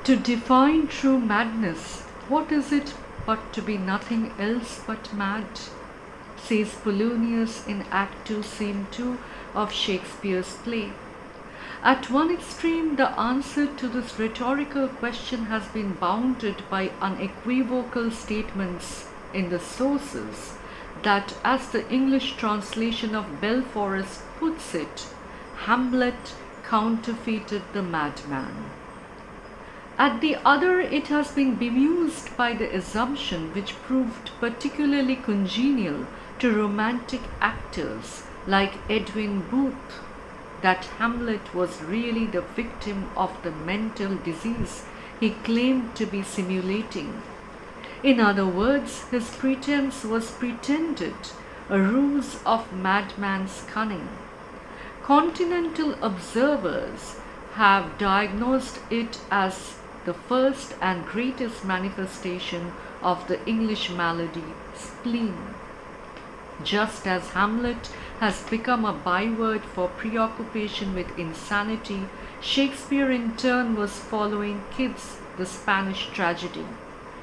To define true madness, what is it but to be nothing else but mad? Says Polonius in Act 2, Scene 2 of Shakespeare's play. At one extreme, the answer to this rhetorical question has been bounded by unequivocal statements in the sources that, as the English translation of Belforest puts it, Hamlet counterfeited the madman. At the other, it has been bemused by the assumption, which proved particularly congenial to romantic actors like Edwin Booth, that Hamlet was really the victim of the mental disease he claimed to be simulating. In other words, his pretense was pretended, a ruse of madman's cunning. Continental observers have diagnosed it as the first and greatest manifestation of the English malady, spleen. Just as Hamlet has become a byword for preoccupation with insanity, Shakespeare in turn was following Kidd's The Spanish Tragedy.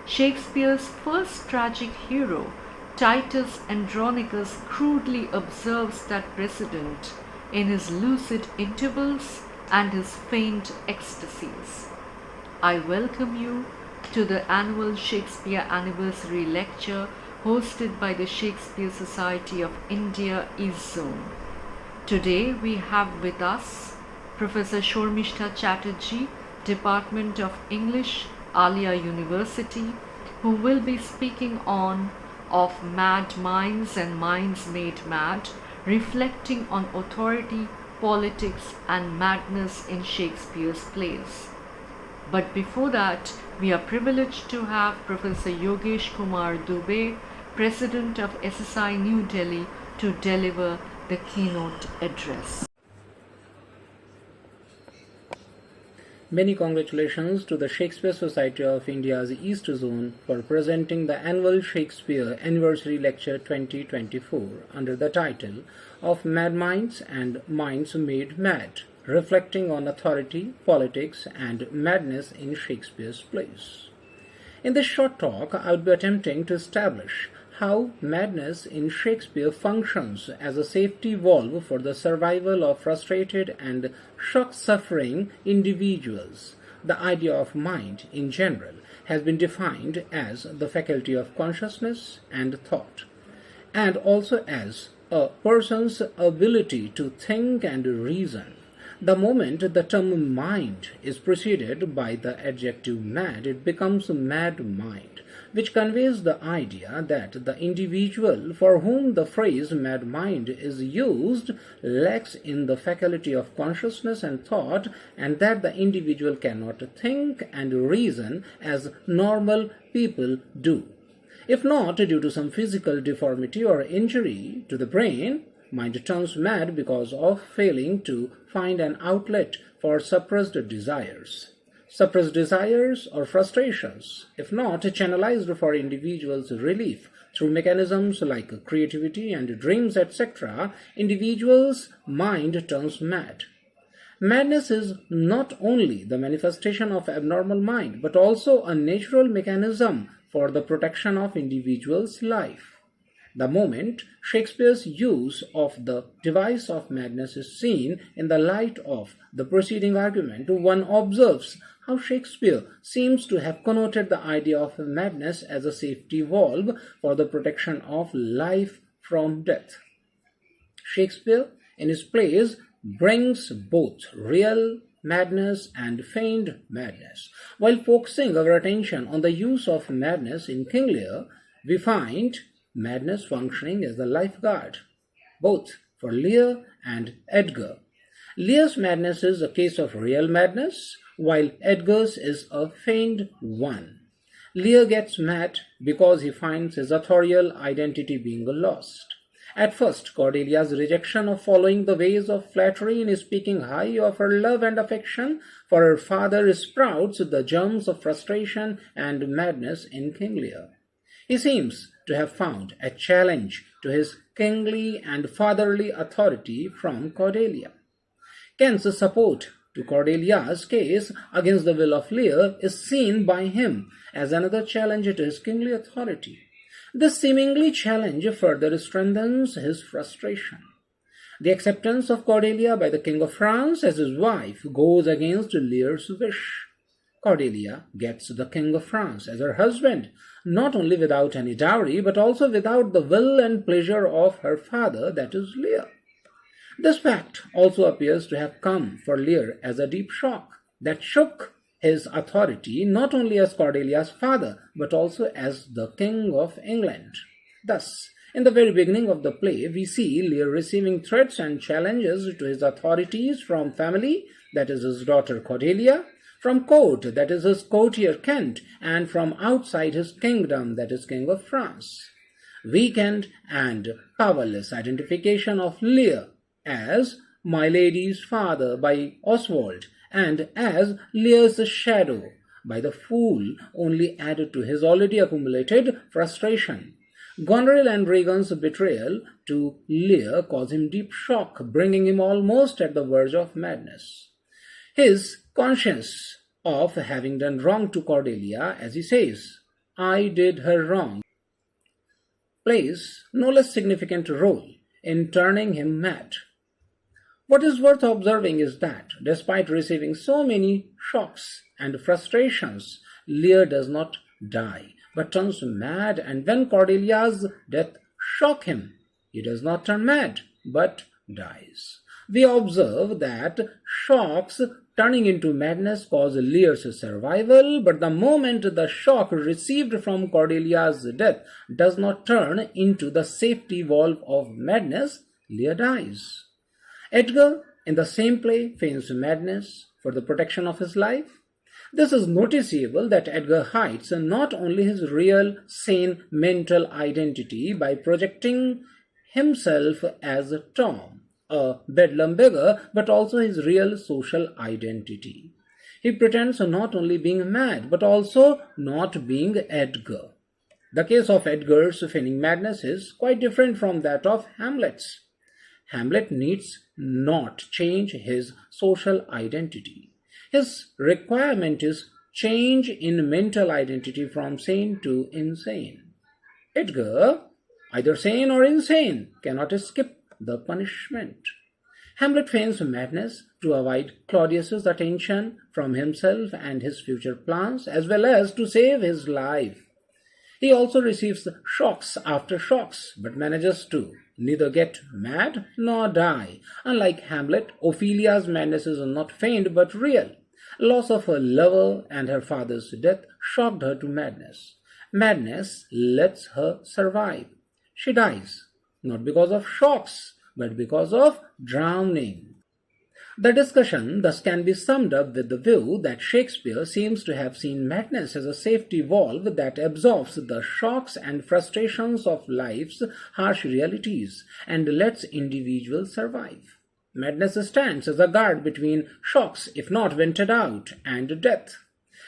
Shakespeare's first tragic hero, Titus Andronicus, crudely observes that precedent in his lucid intervals and his feigned ecstasies. I welcome you to the annual Shakespeare Anniversary Lecture hosted by the Shakespeare Society of India East Zone. Today we have with us Professor Shormishta Chatterjee, Department of English, Alia University, who will be speaking on Of Mad Minds and Minds Made Mad, reflecting on authority, politics and madness in Shakespeare's plays. But before that, we are privileged to have Professor Yogesh Kumar Dubey, President of SSI New Delhi, to deliver the keynote address. Many congratulations to the Shakespeare Society of India's East Zone for presenting the annual Shakespeare Anniversary Lecture 2024 under the title of Mad Minds and Minds Made Mad, reflecting on authority, politics, and madness in Shakespeare's plays. In this short talk, I will be attempting to establish how madness in Shakespeare functions as a safety valve for the survival of frustrated and shock-suffering individuals. The idea of mind, in general, has been defined as the faculty of consciousness and thought, and also as a person's ability to think and reason. The moment the term mind is preceded by the adjective mad, it becomes a mad mind, which conveys the idea that the individual for whom the phrase mad mind is used lacks in the faculty of consciousness and thought, and that the individual cannot think and reason as normal people do. If not due to some physical deformity or injury to the brain, mind turns mad because of failing to find an outlet for suppressed desires. Suppressed desires or frustrations, if not channelized for individuals' relief through mechanisms like creativity and dreams, etc., individuals' mind turns mad. Madness is not only the manifestation of abnormal mind, but also a natural mechanism for the protection of individuals' life. The moment Shakespeare's use of the device of madness is seen in the light of the preceding argument, one observes how Shakespeare seems to have connoted the idea of madness as a safety valve for the protection of life from death. Shakespeare, in his plays, brings both real madness and feigned madness. While focusing our attention on the use of madness in King Lear, we find madness functioning as the lifeguard, both for Lear and Edgar. Lear's madness is a case of real madness, while Edgar's is a feigned one. Lear gets mad because he finds his authorial identity being lost. At first, Cordelia's rejection of following the ways of flattery in speaking high of her love and affection for her father sprouts the germs of frustration and madness in King Lear. He seems to have found a challenge to his kingly and fatherly authority from Cordelia. Ken's support to to Cordelia's case against the will of Lear is seen by him as another challenge to his kingly authority. This seemingly challenge further strengthens his frustration. The acceptance of Cordelia by the King of France as his wife goes against Lear's wish. Cordelia gets the King of France as her husband, not only without any dowry, but also without the will and pleasure of her father, that is Lear. This fact also appears to have come for Lear as a deep shock that shook his authority not only as Cordelia's father, but also as the King of England. Thus, in the very beginning of the play, we see Lear receiving threats and challenges to his authorities from family, that is his daughter Cordelia, from court, that is his courtier Kent, and from outside his kingdom, that is King of France. Weakened and powerless identification of Lear as My Lady's father by Oswald and as Lear's shadow by the fool only added to his already accumulated frustration. Goneril and Regan's betrayal to Lear caused him deep shock, bringing him almost at the verge of madness. His conscience of having done wrong to Cordelia, as he says, I did her wrong, plays no less significant role in turning him mad. What is worth observing is that, despite receiving so many shocks and frustrations, Lear does not die, but turns mad, and when Cordelia's death shocks him, he does not turn mad, but dies. We observe that shocks turning into madness cause Lear's survival, but the moment the shock received from Cordelia's death does not turn into the safety valve of madness, Lear dies. Edgar, in the same play, feigns madness for the protection of his life. This is noticeable that Edgar hides not only his real, sane mental identity by projecting himself as Tom, a bedlam beggar, but also his real social identity. He pretends not only being mad, but also not being Edgar. The case of Edgar's feigning madness is quite different from that of Hamlet's. Hamlet needs not change his social identity. His requirement is change in mental identity from sane to insane. Edgar, either sane or insane, cannot escape the punishment. Hamlet feigns madness to avoid Claudius's attention from himself and his future plans, as well as to save his life. He also receives shocks after shocks, but manages to neither get mad nor die. Unlike Hamlet, Ophelia's madness is not feigned but real. Loss of her lover and her father's death shocked her to madness. Madness lets her survive. She dies, not because of shocks, but because of drowning. The discussion thus can be summed up with the view that Shakespeare seems to have seen madness as a safety valve that absorbs the shocks and frustrations of life's harsh realities and lets individuals survive. Madness stands as a guard between shocks, if not vented out, and death.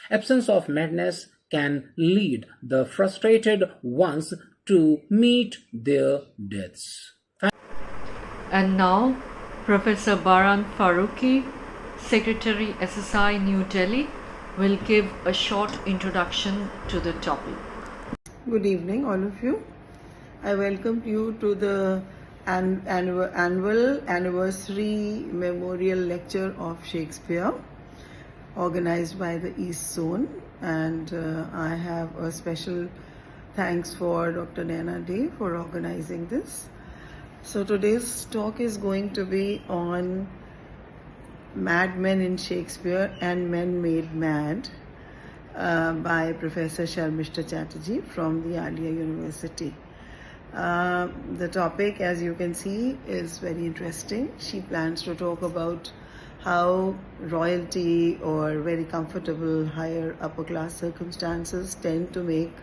Absence of madness can lead the frustrated ones to meet their deaths. And now, Professor Baran Farooqi, Secretary SSI New Delhi, will give a short introduction to the topic. Good evening, all of you. I welcome you to the annual anniversary memorial lecture of Shakespeare, organized by the East Zone, and I have a special thanks for Dr. Naina Day for organizing this. So today's talk is going to be on madmen in Shakespeare and men made mad by Professor Sharmishta Chatterjee from the Alia University. The topic, as you can see, is very interesting. She plans to talk about how royalty or very comfortable higher upper class circumstances tend to make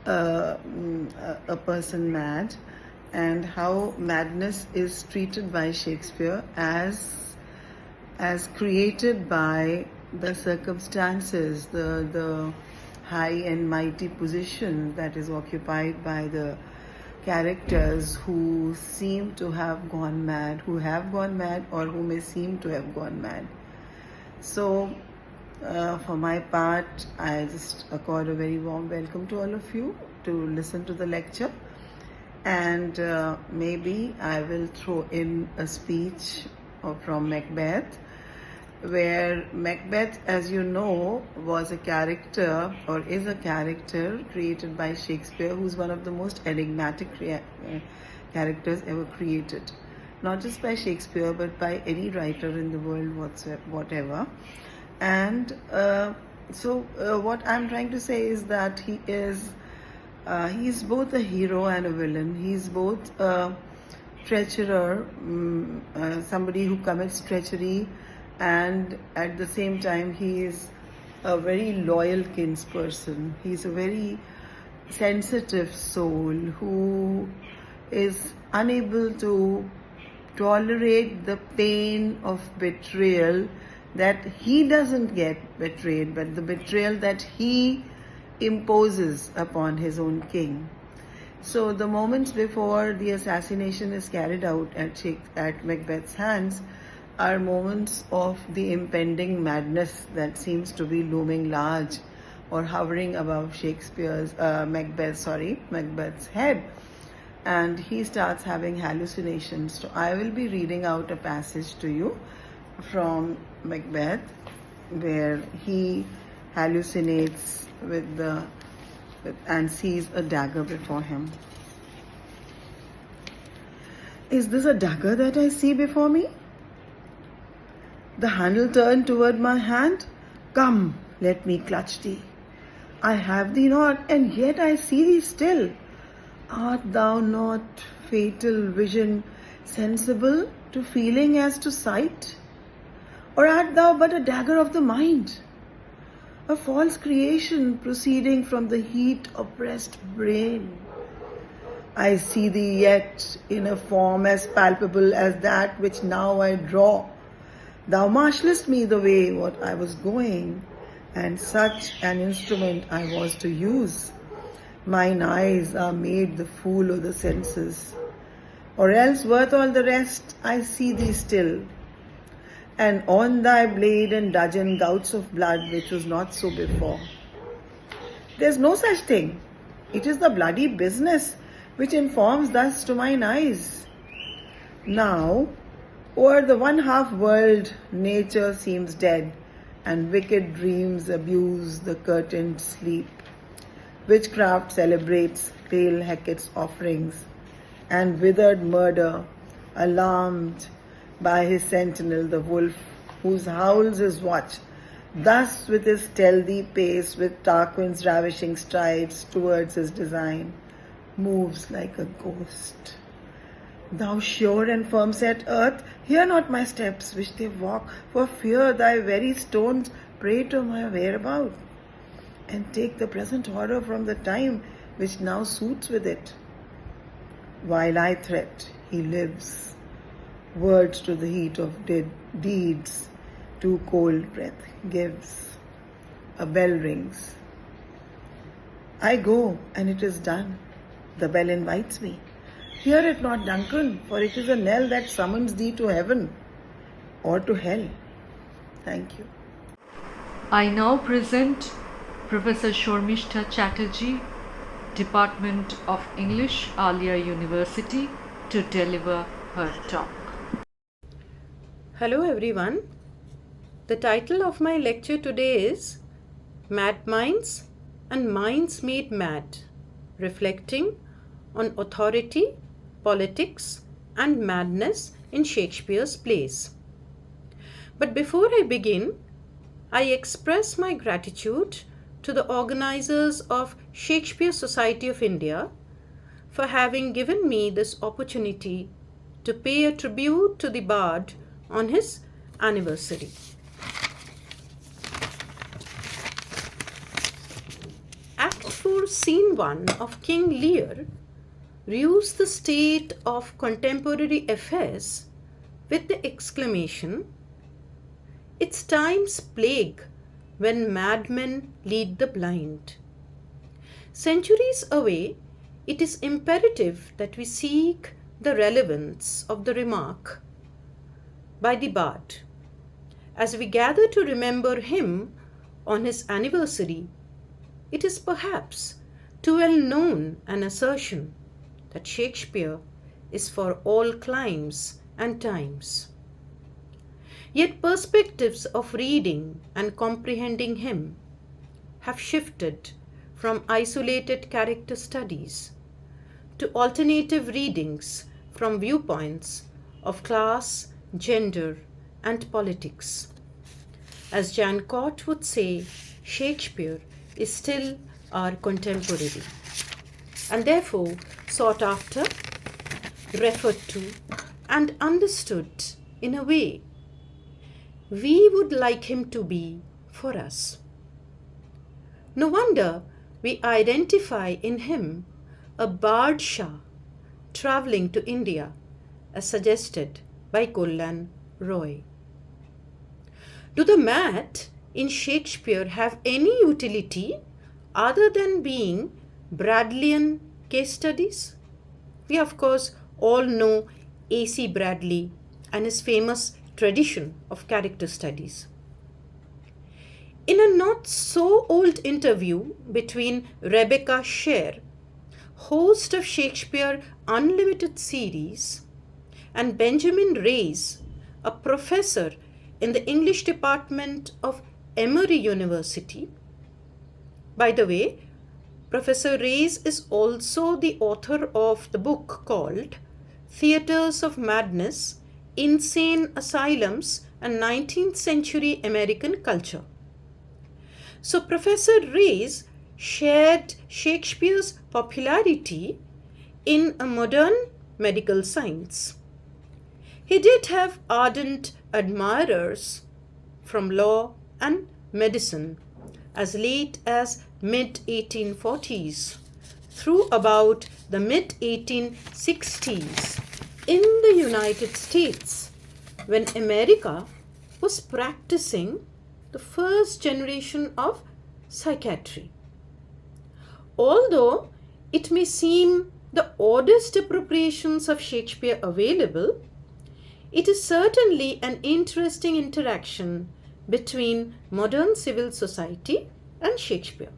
a person mad, and how madness is treated by Shakespeare as created by the circumstances, the high and mighty position that is occupied by the characters who seem to have gone mad, or who may seem to have gone mad. So, for my part, I just accord a very warm welcome to all of you to listen to the lecture. And maybe I will throw in a speech from Macbeth, where Macbeth, as you know, was a character or is a character created by Shakespeare, who's one of the most enigmatic characters ever created. Not just by Shakespeare, but by any writer in the world whatever. And what I'm trying to say is that he's both a hero and a villain. He's both a treacherer, somebody who commits treachery, and at the same time he is a very loyal kinsperson. He's a very sensitive soul who is unable to tolerate the pain of betrayal, that he doesn't get betrayed, but the betrayal that he imposes upon his own king. So the moments before the assassination is carried out at Macbeth's hands are moments of the impending madness that seems to be looming large or hovering above Macbeth's head. And he starts having hallucinations. So I will be reading out a passage to you from Macbeth where he hallucinates and sees a dagger before him. Is this a dagger that I see before me? The handle turned toward my hand. Come, let me clutch thee. I have thee not, and yet I see thee still. Art thou not, fatal vision, sensible to feeling as to sight? Or art thou but a dagger of the mind, a false creation proceeding from the heat oppressed brain? I see thee yet in a form as palpable as that which now I draw. Thou marshallest me the way what I was going, and such an instrument I was to use. Mine eyes are made the fool of the senses, or else worth all the rest I see thee still. And on thy blade and dudgeon gouts of blood, which was not so before. There's no such thing. It is the bloody business which informs thus to mine eyes. Now, o'er the one half world nature seems dead, and wicked dreams abuse the curtained sleep. Witchcraft celebrates pale Hecate's offerings, and withered murder, alarmed by his sentinel, the wolf, whose howls is watch, thus with his stealthy pace, with Tarquin's ravishing strides towards his design, moves like a ghost. Thou sure and firm set earth, hear not my steps which they walk, for fear thy very stones pray to my whereabout, and take the present order from the time which now suits with it. While I threat, he lives. Words to the heat of deeds, too cold breath gives. A bell rings. I go, and it is done. The bell invites me. Hear it not, Duncan, for it is a knell that summons thee to heaven or to hell. Thank you. I now present Professor Shormishta Chatterjee, Department of English, Alia University, to deliver her talk. Hello everyone. The title of my lecture today is Mad Minds and Minds Made Mad, reflecting on authority, politics and madness in Shakespeare's plays. But before I begin, I express my gratitude to the organizers of Shakespeare Society of India for having given me this opportunity to pay a tribute to the bard on his anniversary. Act 4, Scene 1 of King Lear views the state of contemporary affairs with the exclamation, "It's time's plague when madmen lead the blind." Centuries away, it is imperative that we seek the relevance of the remark by the bard. as we gather to remember him on his anniversary, it is perhaps too well known an assertion that Shakespeare is for all climes and times. Yet perspectives of reading and comprehending him have shifted from isolated character studies to alternative readings from viewpoints of class, gender, and politics. As Jan Cott would say, Shakespeare is still our contemporary and therefore sought after, referred to, and understood in a way we would like him to be for us. No wonder we identify in him a Bardshah traveling to India, as suggested by Kullan Roy. Do the Mat in Shakespeare have any utility other than being Bradleyan case studies? We of course all know A.C. Bradley and his famous tradition of character studies. In a not so old interview between Rebecca Sher, host of Shakespeare Unlimited series, and Benjamin Reyes, a professor in the English department of Emory University. By the way, Professor Reyes is also the author of the book called Theatres of Madness, Insane Asylums and 19th Century American Culture. So Professor Reyes shared Shakespeare's popularity in a modern medical science. He did have ardent admirers from law and medicine as late as mid-1840s through about the mid-1860s in the United States, when America was practicing the first generation of psychiatry. Although it may seem the oddest appropriations of Shakespeare available, it is certainly an interesting interaction between modern civil society and Shakespeare.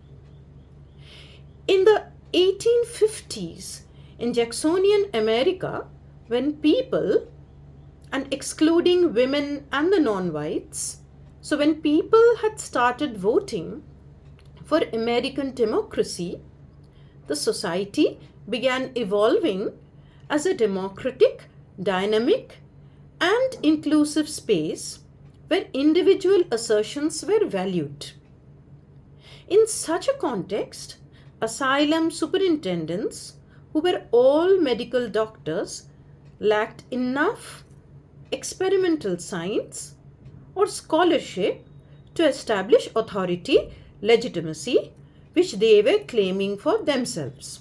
In the 1850s, in Jacksonian America, when people, and excluding women and the non-whites, so when people had started voting for American democracy, the society began evolving as a democratic, dynamic, and inclusive space where individual assertions were valued. In such a context, asylum superintendents, who were all medical doctors, lacked enough experimental science or scholarship to establish authority, legitimacy, which they were claiming for themselves.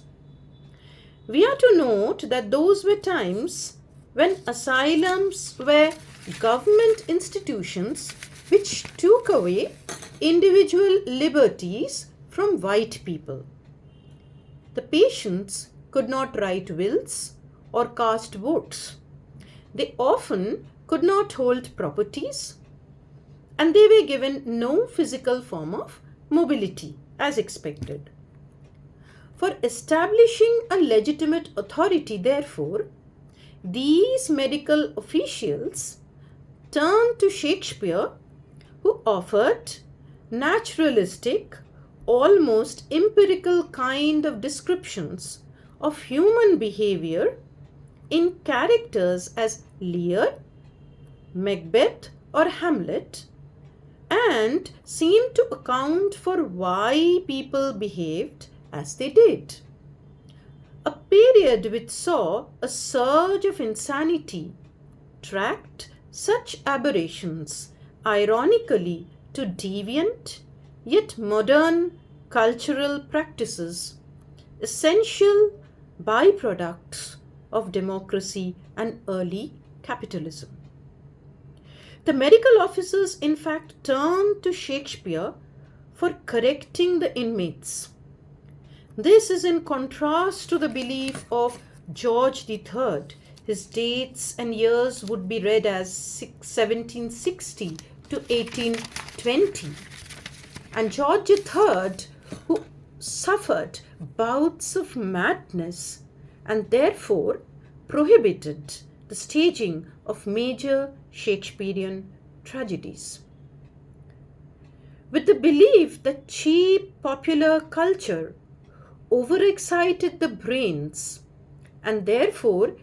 We are to note that those were times when asylums were government institutions which took away individual liberties from white people. The patients could not write wills or cast votes. They often could not hold properties, and they were given no physical form of mobility as expected. For establishing a legitimate authority, therefore, these medical officials turned to Shakespeare, who offered naturalistic, almost empirical kind of descriptions of human behavior in characters as Lear, Macbeth, or Hamlet, and seemed to account for why people behaved as they did. A period which saw a surge of insanity tracked such aberrations ironically to deviant yet modern cultural practices, essential byproducts of democracy and early capitalism. The medical officers, in fact, turned to Shakespeare for correcting the inmates. This is in contrast to the belief of George III. His dates and years would be read as 1760 to 1820, and George III, who suffered bouts of madness and therefore prohibited the staging of major Shakespearean tragedies. With the belief that cheap popular culture overexcited the brains and therefore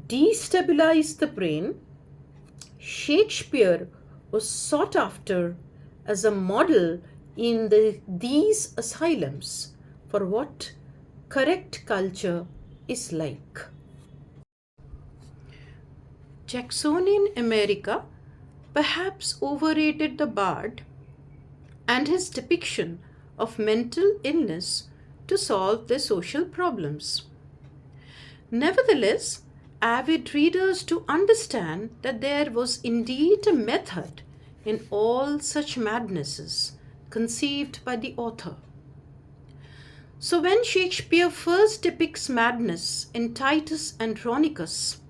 destabilized the brain, Shakespeare was sought after as a model in these asylums for what correct culture is like. Jacksonian America perhaps overrated the bard and his depiction of mental illness to solve their social problems. Nevertheless, avid readers do understand that there was indeed a method in all such madnesses conceived by the author. So when Shakespeare first depicts madness in Titus Andronicus,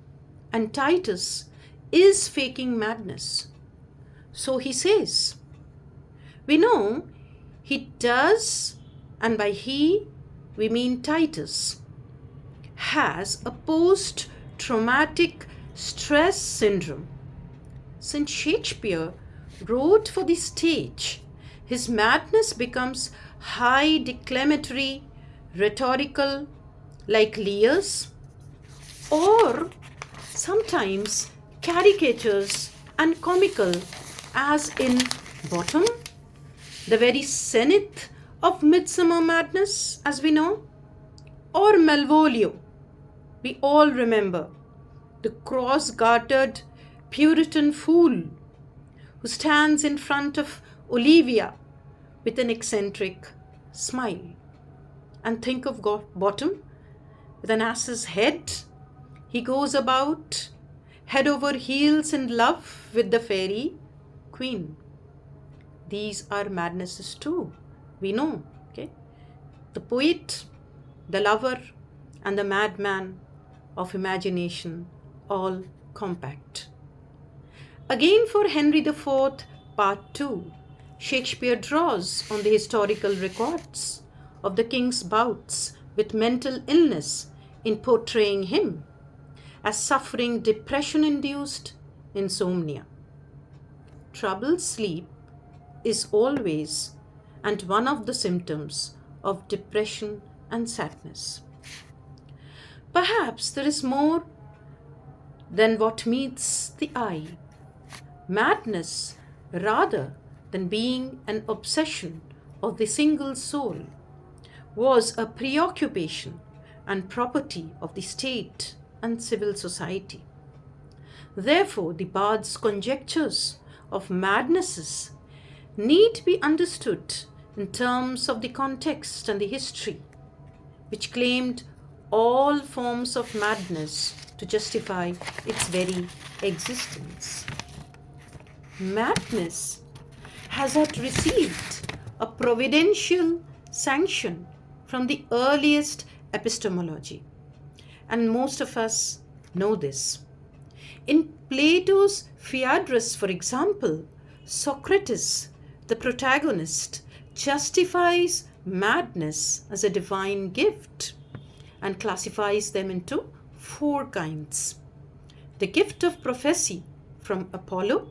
and Titus is faking madness, so he says, we know he does, and by he we mean Titus, has a post-traumatic stress syndrome. Since Shakespeare wrote for the stage, his madness becomes high declamatory, rhetorical, like Lear's, or sometimes caricatures and comical, as in Bottom, the very zenith of Midsummer Madness, as we know, or Malvolio. We all remember the cross-gartered Puritan fool who stands in front of Olivia with an eccentric smile. And think of Bottom with an ass's head. He goes about head over heels in love with the fairy queen. These are madnesses too, we know, okay? The poet, the lover, and the madman of imagination, all compact. Again, for Henry IV, Part 2, Shakespeare draws on the historical records of the king's bouts with mental illness in portraying him as suffering depression-induced insomnia. Troubled sleep is always and one of the symptoms of depression and sadness. Perhaps there is more than what meets the eye. Madness, rather than being an obsession of the single soul, was a preoccupation and property of the state and civil society. Therefore, the bard's conjectures of madnesses need be understood in terms of the context and the history, which claimed all forms of madness to justify its very existence. Madness has had received a providential sanction from the earliest epistemology, and most of us know this. In Plato's Phaedrus, for example, Socrates, the protagonist, justifies madness as a divine gift and classifies them into 4 kinds. The gift of prophecy from Apollo,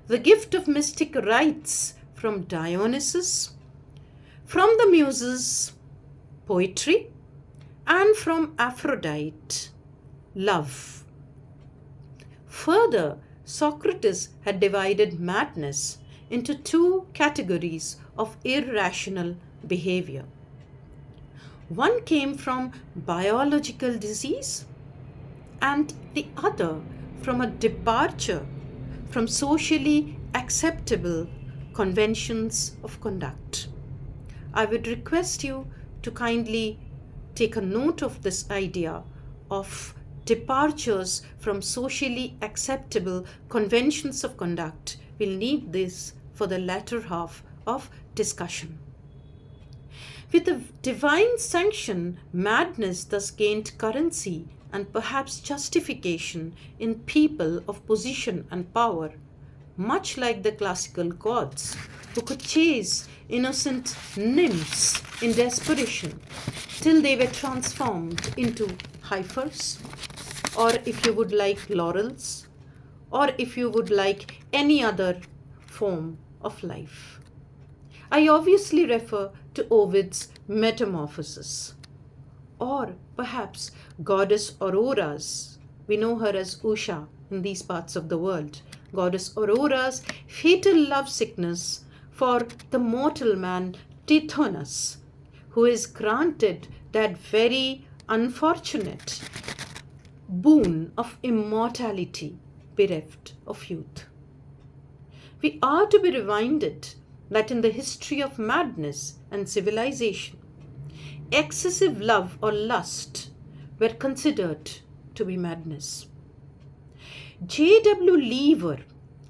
the gift of mystic rites from Dionysus, from the Muses, poetry, and from Aphrodite, love. Further, Socrates had divided madness into 2 categories of irrational behavior. One came from biological disease, and the other from a departure from socially acceptable conventions of conduct. I would request you to kindly take a note of this idea of departures from socially acceptable conventions of conduct. We'll need this for the latter half of discussion. With the divine sanction, madness thus gained currency and perhaps justification in people of position and power, much like the classical gods who could chase innocent nymphs in desperation till they were transformed into heifers, or if you would like laurels, or if you would like any other form of life. I obviously refer to Ovid's Metamorphoses, or perhaps Goddess Aurora's. We know her as Usha in these parts of the world. Goddess Aurora's fatal love sickness for the mortal man Tithonus, who is granted that very unfortunate boon of immortality bereft of youth. We are to be reminded that in the history of madness and civilization, excessive love or lust were considered to be madness. J.W. Lever,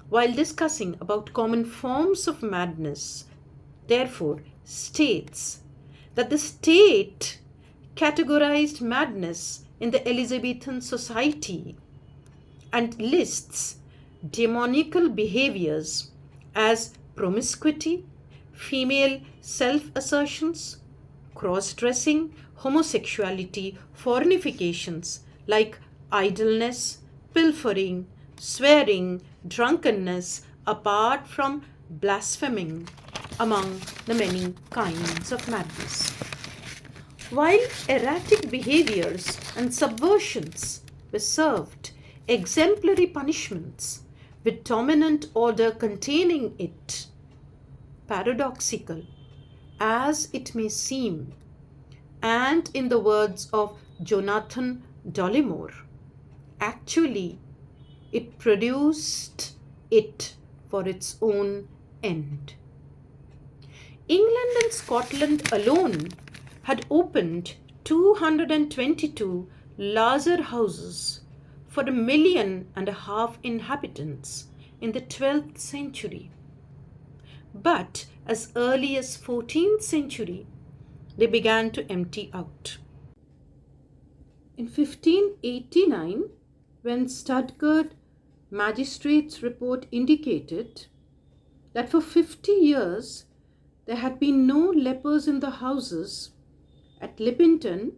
while discussing about common forms of madness, therefore states that the state categorized madness in the Elizabethan society and lists demoniacal behaviors as promiscuity, female self-assertions, cross-dressing, homosexuality, fornications like idleness, pilfering, swearing, drunkenness, apart from blaspheming, among the many kinds of madness. While erratic behaviors and subversions were served exemplary punishments with dominant order containing it, paradoxical as it may seem, and in the words of Jonathan Dollimore, actually it produced it for its own end. England and Scotland alone had opened 222 lazar houses for 1.5 million inhabitants in the 12th century. But as early as 14th century, they began to empty out. In 1589, when Studgard magistrates' report indicated that for 50 years there had been no lepers in the houses, at Lippinton,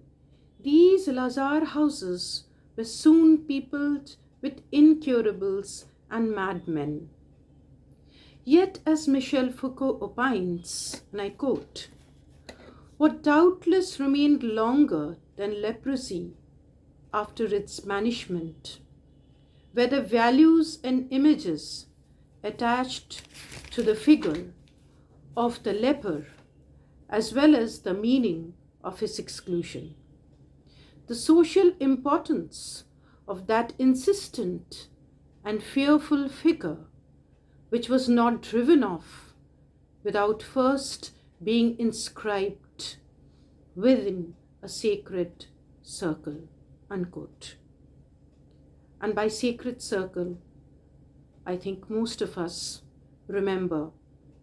these lazar houses were soon peopled with incurables and madmen. Yet, as Michel Foucault opines, and I quote, "What doubtless remained longer than leprosy after its banishment were the values and images attached to the figure of the leper, as well as the meaning of his exclusion. The social importance of that insistent and fearful figure, which was not driven off without first being inscribed within a sacred circle." Unquote. And by sacred circle, I think most of us remember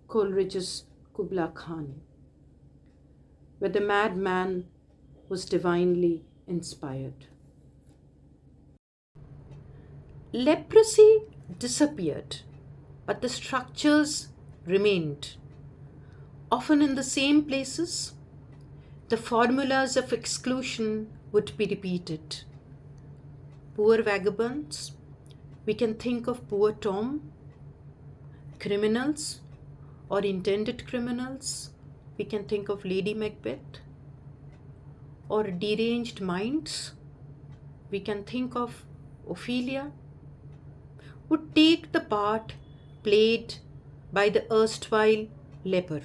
Coleridge's Kubla Khan, where the madman was divinely inspired. Leprosy disappeared, but the structures remained. Often in the same places, the formulas of exclusion would be repeated. Poor vagabonds, we can think of poor Tom. Criminals or intended criminals, we can think of Lady Macbeth. Or deranged minds, we can think of Ophelia, would take the part played by the erstwhile leper.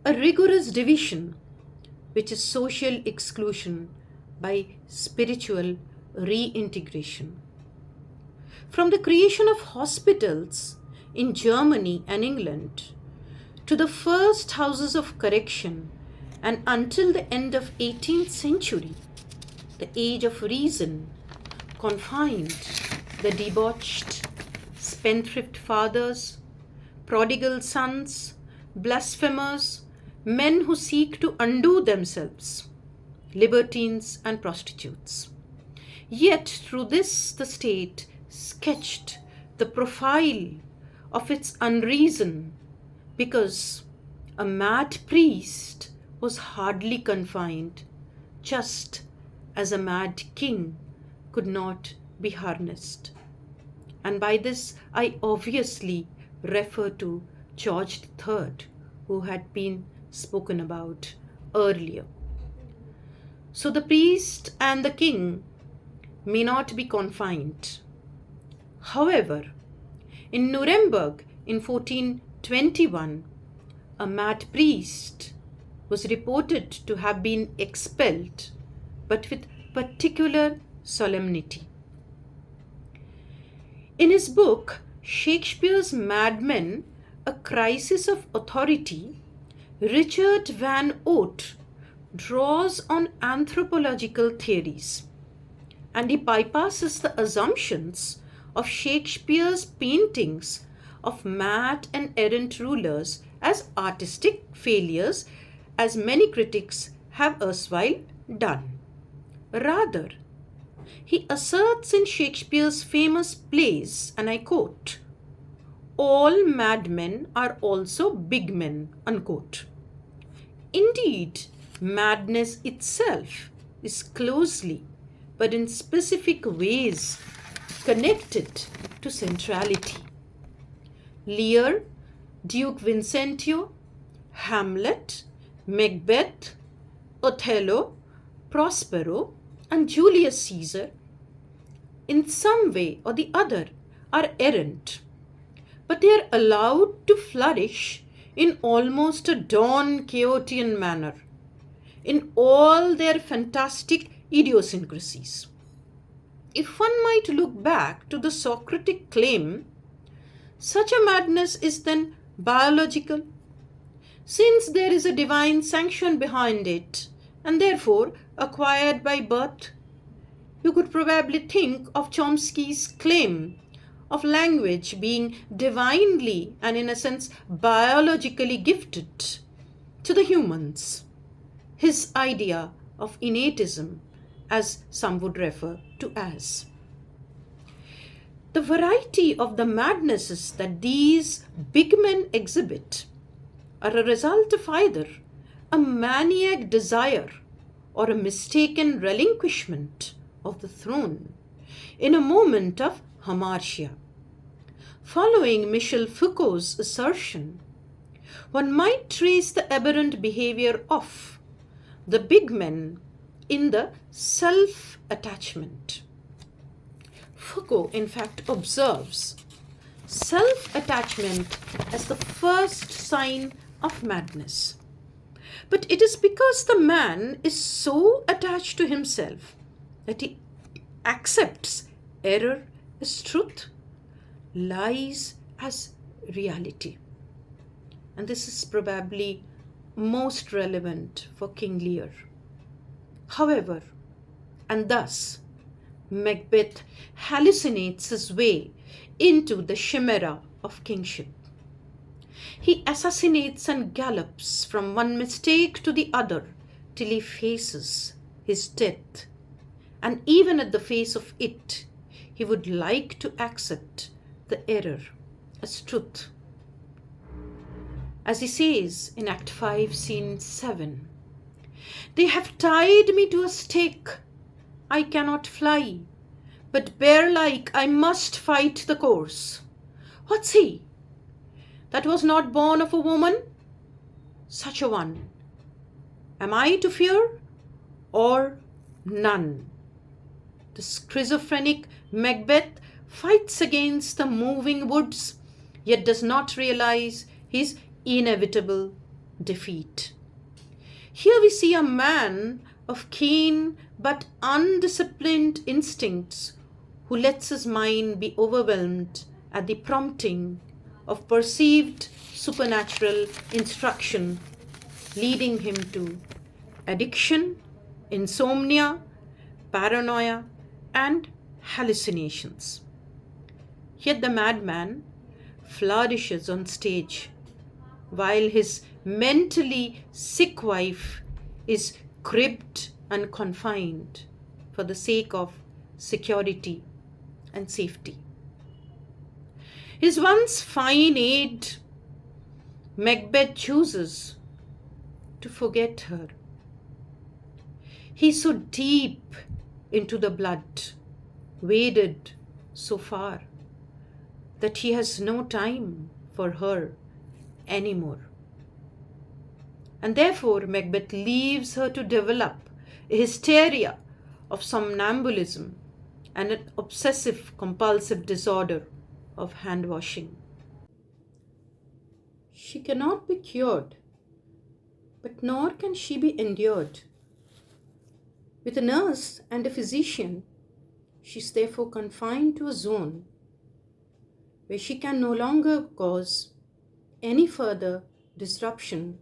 A rigorous division, which is social exclusion by spiritual reintegration. From the creation of hospitals in Germany and England to the first houses of correction and until the end of 18th century, the age of reason confined the debauched, spendthrift fathers, prodigal sons, blasphemers, men who seek to undo themselves, libertines and prostitutes. Yet through this the state sketched the profile of its unreason, because a mad priest was hardly confined, just as a mad king could not be harnessed. And by this I obviously refer to George III, who had been spoken about earlier. So the priest and the king may not be confined. However, in Nuremberg in 1421, a mad priest was reported to have been expelled, but with particular solemnity. In his book, Shakespeare's Madmen, A Crisis of Authority, Richard Van Oort draws on anthropological theories, and he bypasses the assumptions of Shakespeare's paintings of mad and errant rulers as artistic failures, as many critics have erstwhile done. Rather, he asserts in Shakespeare's famous plays, and I quote, "All madmen are also big men," unquote. Indeed, madness itself is closely, but in specific ways, connected to centrality. Lear, Duke Vincentio, Hamlet, Macbeth, Othello, Prospero, and Julius Caesar, in some way or the other, are errant, but they are allowed to flourish in almost a Don Quixotean manner, in all their fantastic idiosyncrasies. If one might look back to the Socratic claim, such a madness is then biological, since there is a divine sanction behind it, and therefore acquired by birth. You could probably think of Chomsky's claim of language being divinely and, in a sense, biologically gifted to the humans. His idea of innatism, as some would refer to as. The variety of the madnesses that these big men exhibit are a result of either a maniac desire or a mistaken relinquishment of the throne in a moment of hamartia. Following Michel Foucault's assertion, one might trace the aberrant behavior of the big men in the self-attachment. Foucault, in fact, observes self-attachment as the first sign of madness. But it is because the man is so attached to himself that he accepts error as truth, lies as reality. And this is probably most relevant for King Lear. However, and thus, Macbeth hallucinates his way into the chimera of kingship. He assassinates and gallops from one mistake to the other till he faces his death. And even at the face of it, he would like to accept the error as truth. As he says in Act 5, Scene 7, "They have tied me to a stake. I cannot fly, but bear-like I must fight the course. What's he? That was not born of a woman? Such a one. Am I to fear, or none?" The schizophrenic Macbeth fights against the moving woods, yet does not realize his inevitable defeat. Here we see a man of keen but undisciplined instincts who lets his mind be overwhelmed at the prompting of perceived supernatural instruction, leading him to addiction, insomnia, paranoia, and hallucinations. Yet the madman flourishes on stage, while his mentally sick wife is cribbed and confined for the sake of security and safety. His once fine aide, Macbeth, chooses to forget her. He's so deep into the blood, waded so far, that he has no time for her anymore. And therefore, Macbeth leaves her to develop a hysteria of somnambulism and an obsessive compulsive disorder of hand washing. She cannot be cured, but nor can she be endured. With a nurse and a physician, she is therefore confined to a zone where she can no longer cause any further disruption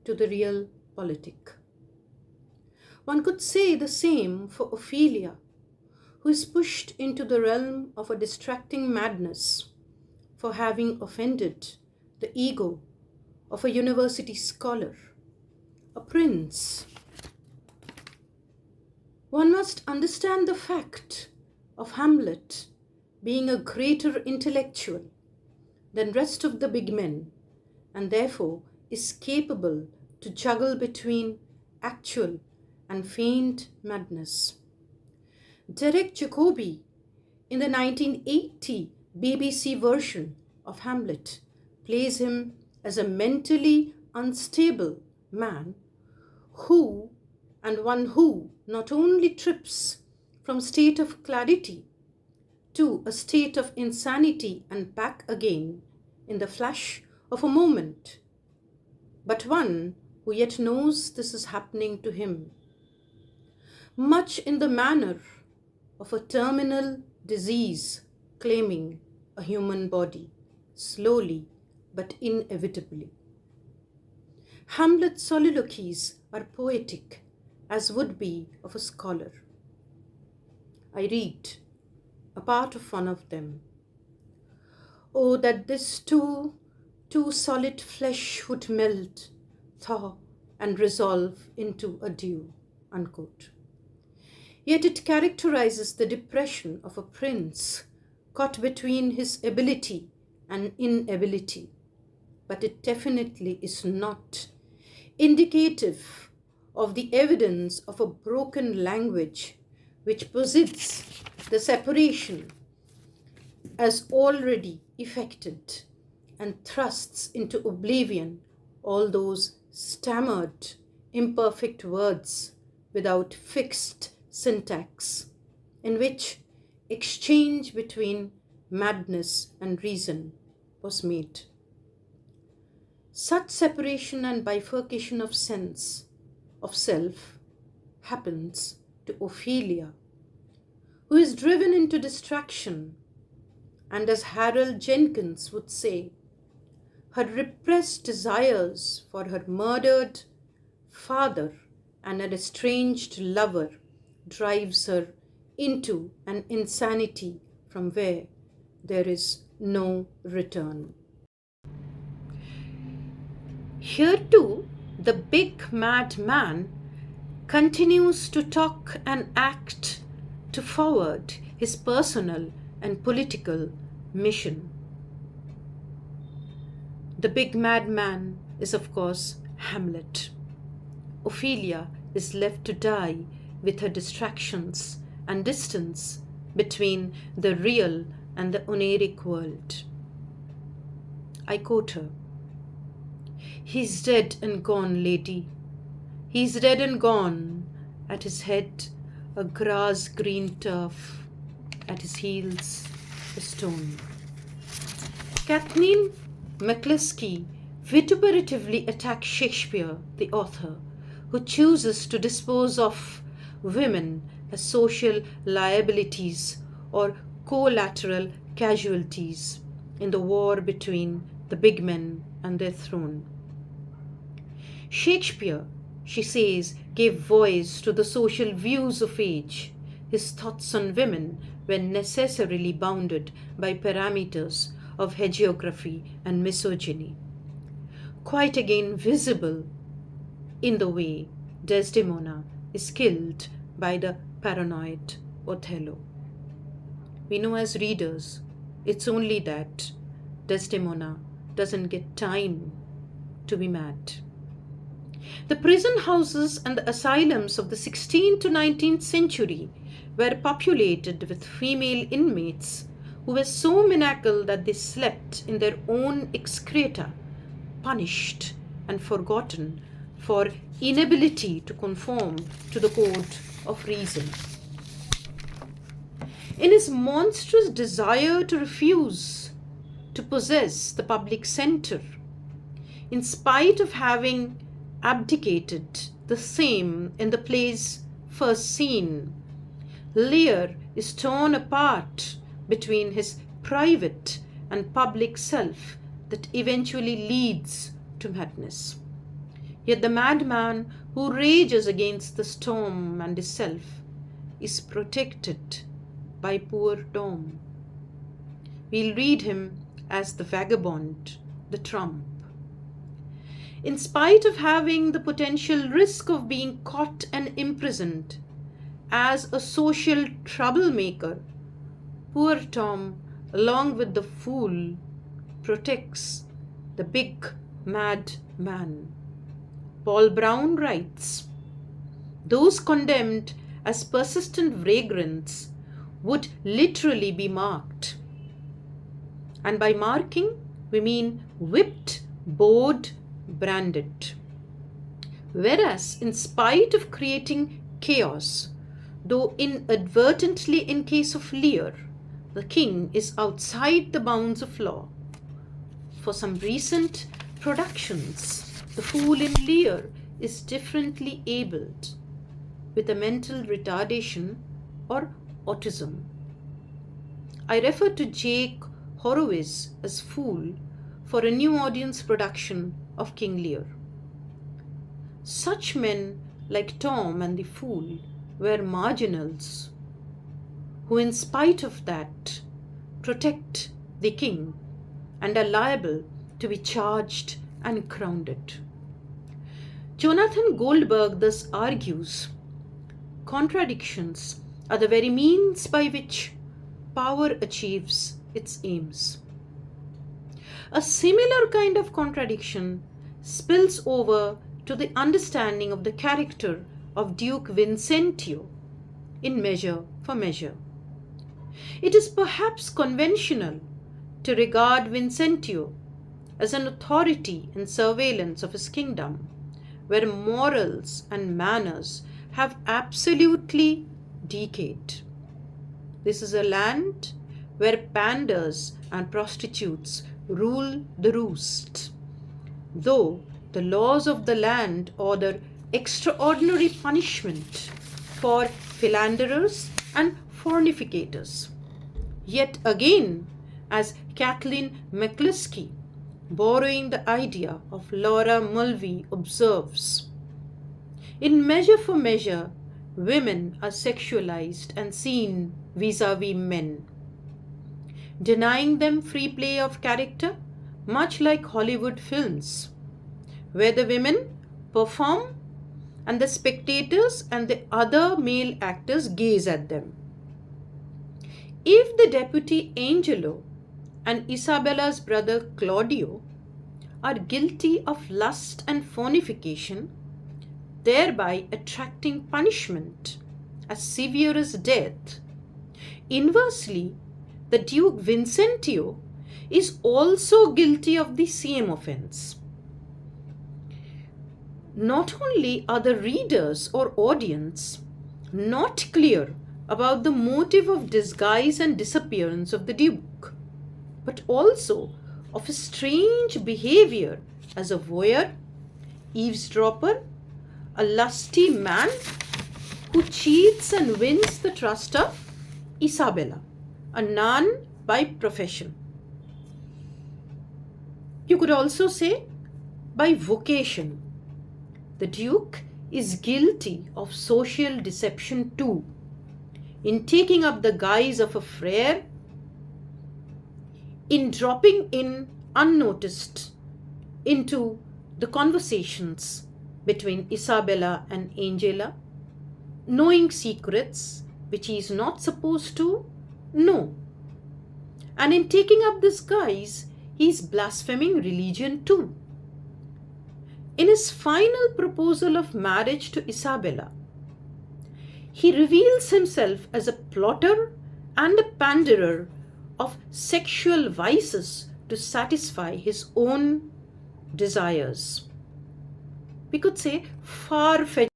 to the real politic. One could say the same for Ophelia, who is pushed into the realm of a distracting madness for having offended the ego of a university scholar, a prince. One must understand the fact of Hamlet being a greater intellectual than rest of the big men, and therefore is capable to juggle between actual and feigned madness. Derek Jacobi, in the 1980 BBC version of Hamlet, plays him as a mentally unstable man who not only trips from state of clarity to a state of insanity and back again in the flash of a moment, but one who yet knows this is happening to him, much in the manner of a terminal disease claiming a human body, slowly but inevitably. Hamlet's soliloquies are poetic, as would be of a scholar. I read a part of one of them. Oh, that this too solid flesh would melt, thaw, and resolve into a dew. Unquote. Yet it characterizes the depression of a prince caught between his ability and inability, but it definitely is not indicative of the evidence of a broken language which posits the separation as already effected and thrusts into oblivion all those stammered, imperfect words without fixed syntax, in which exchange between madness and reason was made. Such separation and bifurcation of sense, of self, happens to Ophelia, who is driven into distraction, and as Harold Jenkins would say, her repressed desires for her murdered father and an estranged lover drives her into an insanity from where there is no return. Here too, the big mad man continues to talk and act to forward his personal and political mission. The big mad man is, of course, Hamlet. Ophelia is left to die with her distractions and distance between the real and the oniric world. I quote her. He's dead and gone, lady. He's dead and gone. At his head, a grass-green turf. At his heels, a stone. Kathleen McCluskey vituperatively attacks Shakespeare, the author, who chooses to dispose of women as social liabilities or collateral casualties in the war between the big men and their throne. Shakespeare, she says, gave voice to the social views of age. His thoughts on women were necessarily bounded by parameters of hagiography and misogyny, quite again visible in the way Desdemona is killed by the paranoid Othello. We know as readers, it's only that Desdemona doesn't get time to be mad. The prison houses and the asylums of the 16th to 19th century were populated with female inmates who were so maniacal that they slept in their own excreta, punished and forgotten for inability to conform to the code of reason. In his monstrous desire to refuse to possess the public center, in spite of having abdicated the same in the play's first scene, Lear is torn apart between his private and public self that eventually leads to madness. Yet the madman who rages against the storm and his self is protected by poor Tom. We'll read him as the vagabond, the trump. In spite of having the potential risk of being caught and imprisoned as a social troublemaker, poor Tom, along with the fool, protects the big mad man. Paul Brown writes, "Those condemned as persistent vagrants would literally be marked. And by marking, we mean whipped, bored, branded. Whereas, in spite of creating chaos, though inadvertently in case of Lear, the king is outside the bounds of law. For some recent productions, the fool in Lear is differently abled with a mental retardation or autism. I refer to Jake Horowitz as Fool for a new audience production of King Lear. Such men like Tom and the Fool were marginals who, in spite of that, protect the king and are liable to be charged and crowned. Jonathan Goldberg thus argues, contradictions are the very means by which power achieves its aims. A similar kind of contradiction spills over to the understanding of the character of Duke Vincentio in Measure for Measure. It is perhaps conventional to regard Vincentio as an authority in surveillance of his kingdom, where morals and manners have absolutely decayed. This is a land where panders and prostitutes rule the roost, though the laws of the land order extraordinary punishment for philanderers and fornificators. Yet again, as Kathleen McCluskey, borrowing the idea of Laura Mulvey, observes, in Measure for Measure, women are sexualized and seen vis-a-vis men, denying them free play of character, much like Hollywood films, where the women perform and the spectators and the other male actors gaze at them. If the deputy Angelo and Isabella's brother Claudio are guilty of lust and fornication, thereby attracting punishment as severe as death, inversely, the Duke Vincentio is also guilty of the same offense. Not only are the readers or audience not clear about the motive of disguise and disappearance of the Duke, but also of his strange behavior as a voyeur, eavesdropper, a lusty man who cheats and wins the trust of Isabella, a nun by profession. You could also say by vocation. The Duke is guilty of social deception too, in taking up the guise of a friar, in dropping in unnoticed into the conversations between Isabella and Angela, knowing secrets which he is not supposed to know. And in taking up this guise, he is blaspheming religion too. In his final proposal of marriage to Isabella, he reveals himself as a plotter and a panderer of sexual vices to satisfy his own desires. We could say far-fetched.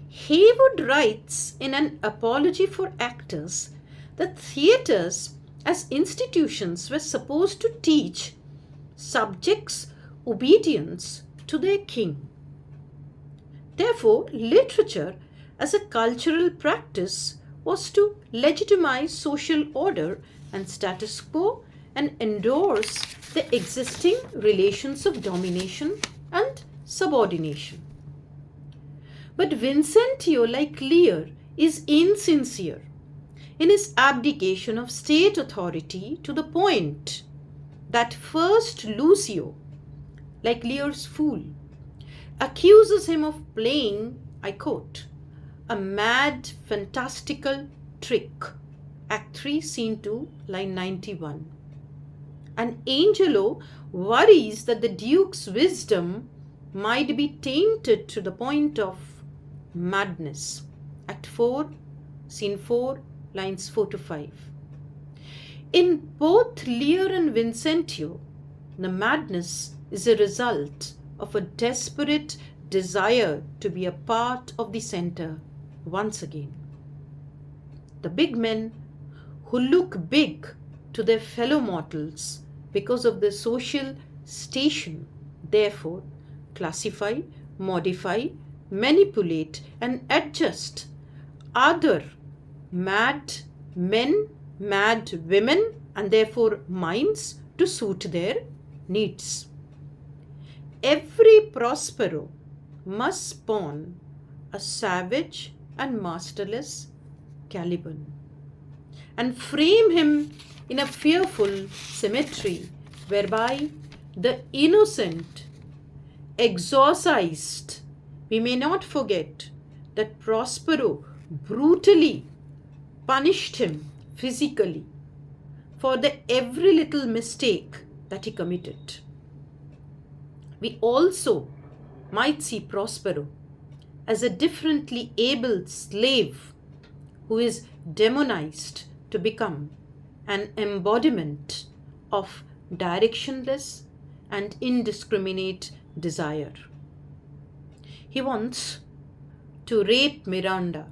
Haywood writes in an apology for actors that theatres as institutions were supposed to teach subjects obedience to their king. Therefore, literature as a cultural practice was to legitimize social order and status quo and endorse the existing relations of domination and subordination. But Vincentio, like Lear, is insincere in his abdication of state authority to the point that first Lucio, like Lear's fool, accuses him of playing, I quote, a mad, fantastical trick. Act 3, Scene 2, line 91. And Angelo worries that the Duke's wisdom might be tainted to the point of madness. Act 4, Scene 4, lines 4 to 5. In both Lear and Vincentio, the madness is a result of a desperate desire to be a part of the center once again. The big men who look big to their fellow mortals because of their social station, therefore, classify, modify, manipulate, and adjust other mad men, mad women, and therefore minds to suit their needs. Every Prospero must spawn a savage and masterless Caliban and frame him in a fearful symmetry whereby the innocent exorcised. We may not forget that Prospero brutally punished him physically for the every little mistake that he committed. We also might see Prospero as a differently able slave who is demonized to become an embodiment of directionless and indiscriminate desire. He wants to rape Miranda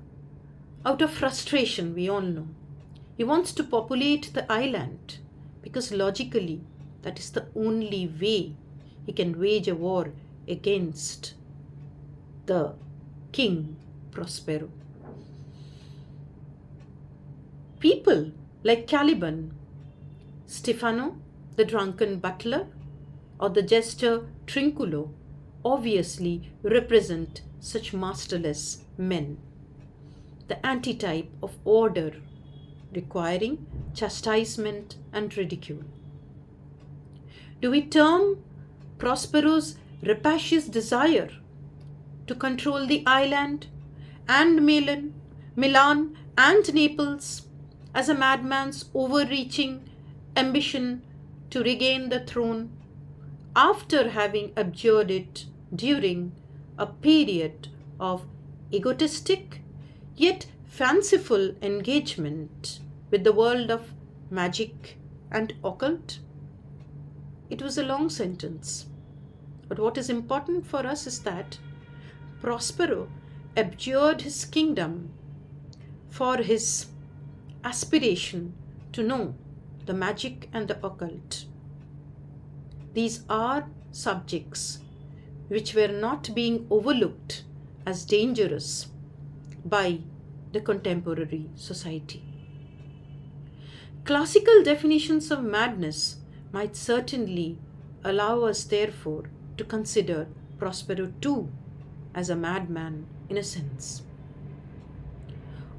out of frustration, we all know. He wants to populate the island because logically that is the only way he can wage a war against the King Prospero. People like Caliban, Stefano, the drunken butler, or the jester Trinculo obviously represent such masterless men, the antitype of order requiring chastisement and ridicule. Do we term Prospero's rapacious desire to control the island and Milan and Naples as a madman's overreaching ambition to regain the throne after having abjured it during a period of egotistic yet fanciful engagement with the world of magic and occult? It was a long sentence, but what is important for us is that Prospero abjured his kingdom for his aspiration to know the magic and the occult. These are subjects which were not being overlooked as dangerous by the contemporary society. Classical definitions of madness might certainly allow us, therefore, to consider Prospero too as a madman in a sense.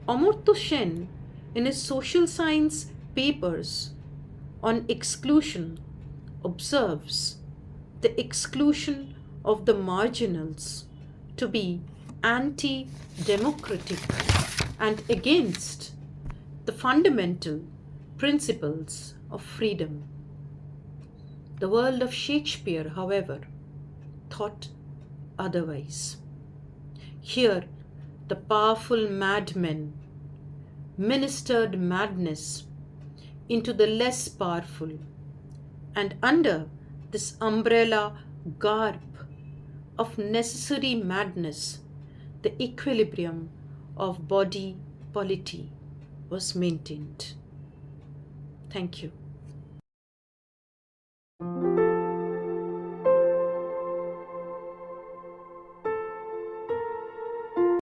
Amartya Sen, in his social science papers on exclusion, observes the exclusion of the marginals to be anti-democratic and against the fundamental principles of freedom. The world of Shakespeare, however, thought otherwise. Here, the powerful madmen ministered madness into the less powerful, and under this umbrella garb of necessary madness, the equilibrium of body polity was maintained. Thank you.